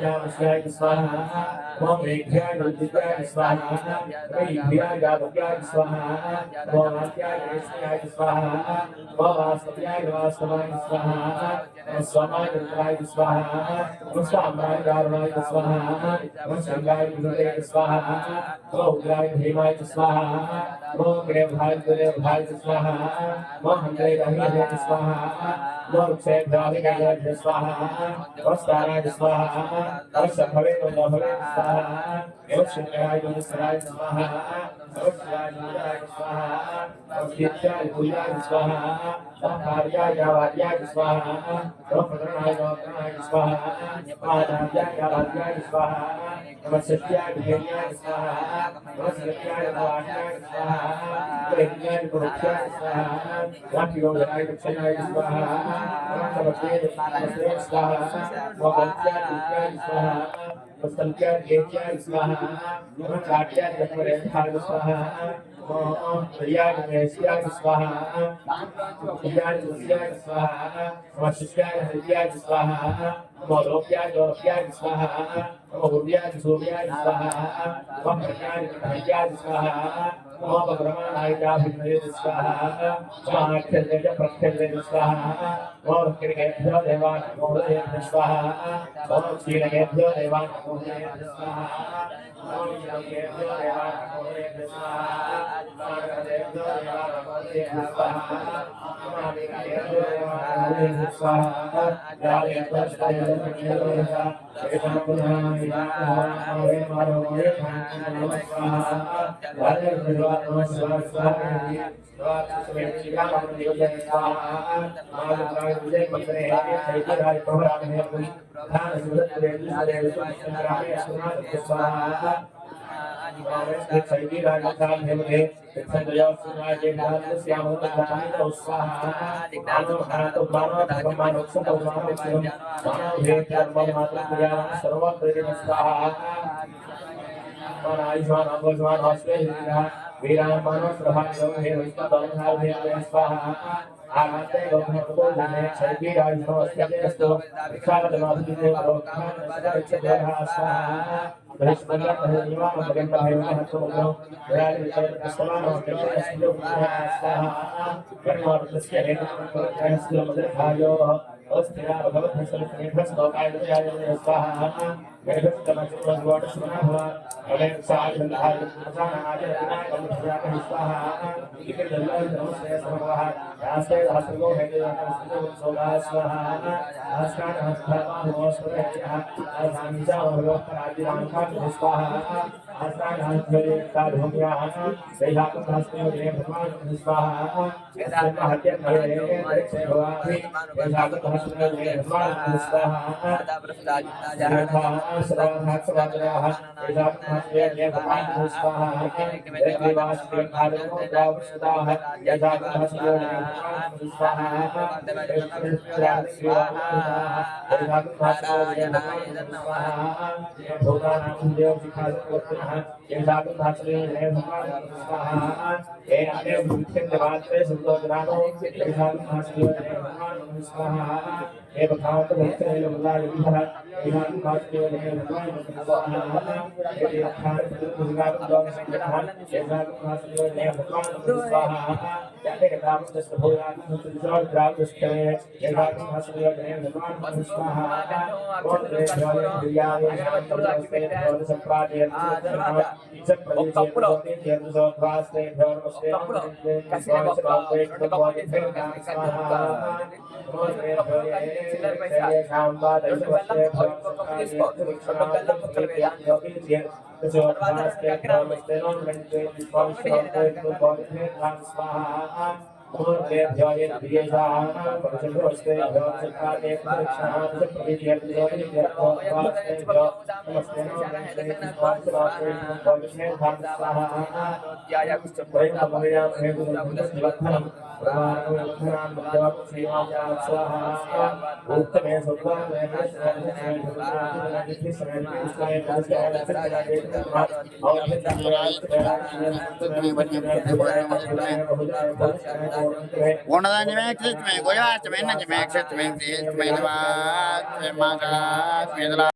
Namaskar Swaha, Om Ekhyaya Rudraya Swaha, Ekhyaya Rudraya Swaha, Om Atyaya Krishnaya Swaha, Om Vastavaya Vastavaya Swaha, Om Swamaya Rudraya Swaha, Om Swamaya Dharmaya Swaha, Om Sangaya Rudraya Swaha, Om Ugraya Bhimaya Swaha, Om Grevbhaya Grevbhaya Swaha, Om Handre Rahire Swaha, Om Kshetrahire Swaha, Om Staraya Swaha, Om Shambhave Navave Swaha, Om Shindraya Saraya Swaha, Om Shivaya Swaha, Om Vidyaya Bhuyaya Swaha, Om Karyaya Varyaya Swaha, Om Pranaya Pranaya Swaha, Om Adhyaya Varyaya Swaha, Om Satyaya Bhayaya Swaha, Om Satyaya Varyaya Swaha, Om Yajnaya Bhukhyaya Swaha, Om Yogaraya Bhukhyaya Swaha, Om Namaste Swaha, Om Bhaktya Bhukhyaya Swaha, Om Sankya Bhukhyaya Swaha, Om Katya Bhukhyaya Swaha, Om Priyaya Bhukhyaya Swaha, Priyaya Bhukhyaya Swaha, Om Shishya Bhukhyaya Swaha, Om Lopya Lopya Swaha, Om Urya Surya Swaha, Om Priyaya Bhukhyaya Swaha, Om Brahmanaya Bhukhyaya Swaha, Om Akhyaya Bhukhyaya Swaha, Om Kirkebhyo Devana Mohaya Swaha, Om Shilakebhyo Devana Mohaya Swaha, Om Shilakebhyo Devana Mohaya Swaha, Om Shilakebhyo Devana Mohaya Swaha, Om Shilakebhyo Devana Mohaya Swaha, Yale Tashtaya Mohaya, Ekam Punaya Mohaya Mohaya Swaha, Yale Tashtaya Swaha, Viramanos Rahayo Hirista Balhar Swaha Arate Gopurne Chagi Rajno Syasto Vikara Madhuri Rokhan Swaha Swaha Brishmana Hariva Maganda Hariva Hatto Rali Swaha Swaha Karmar Tasya Tasya Hayo Ostira Bhavat Hasal Prithas Lokaya Swaha Vedastamachura Water Swaha Amen Sai Hai Sana Ajana Vinay Swaha Ikir Dalal Namaste Swaha Yaste Hasro Hede Sola Swaha Askan Hasthama Mosreya Asanja Bhagavad Rajan Khan Swaha Askan Hasre Kadhumya Sehat Hasre Bhagwan Swaha Askan Hatya Hare Bhagwan Sehat Hasre Bhagwan Swaha Sraha Sraha Sraha Sehat Hasre Bhagwan Swaha Devas Bhagwan Swaha Sehat Hasre Bhagwan Swaha One of the next, may go out to manage, may accept, may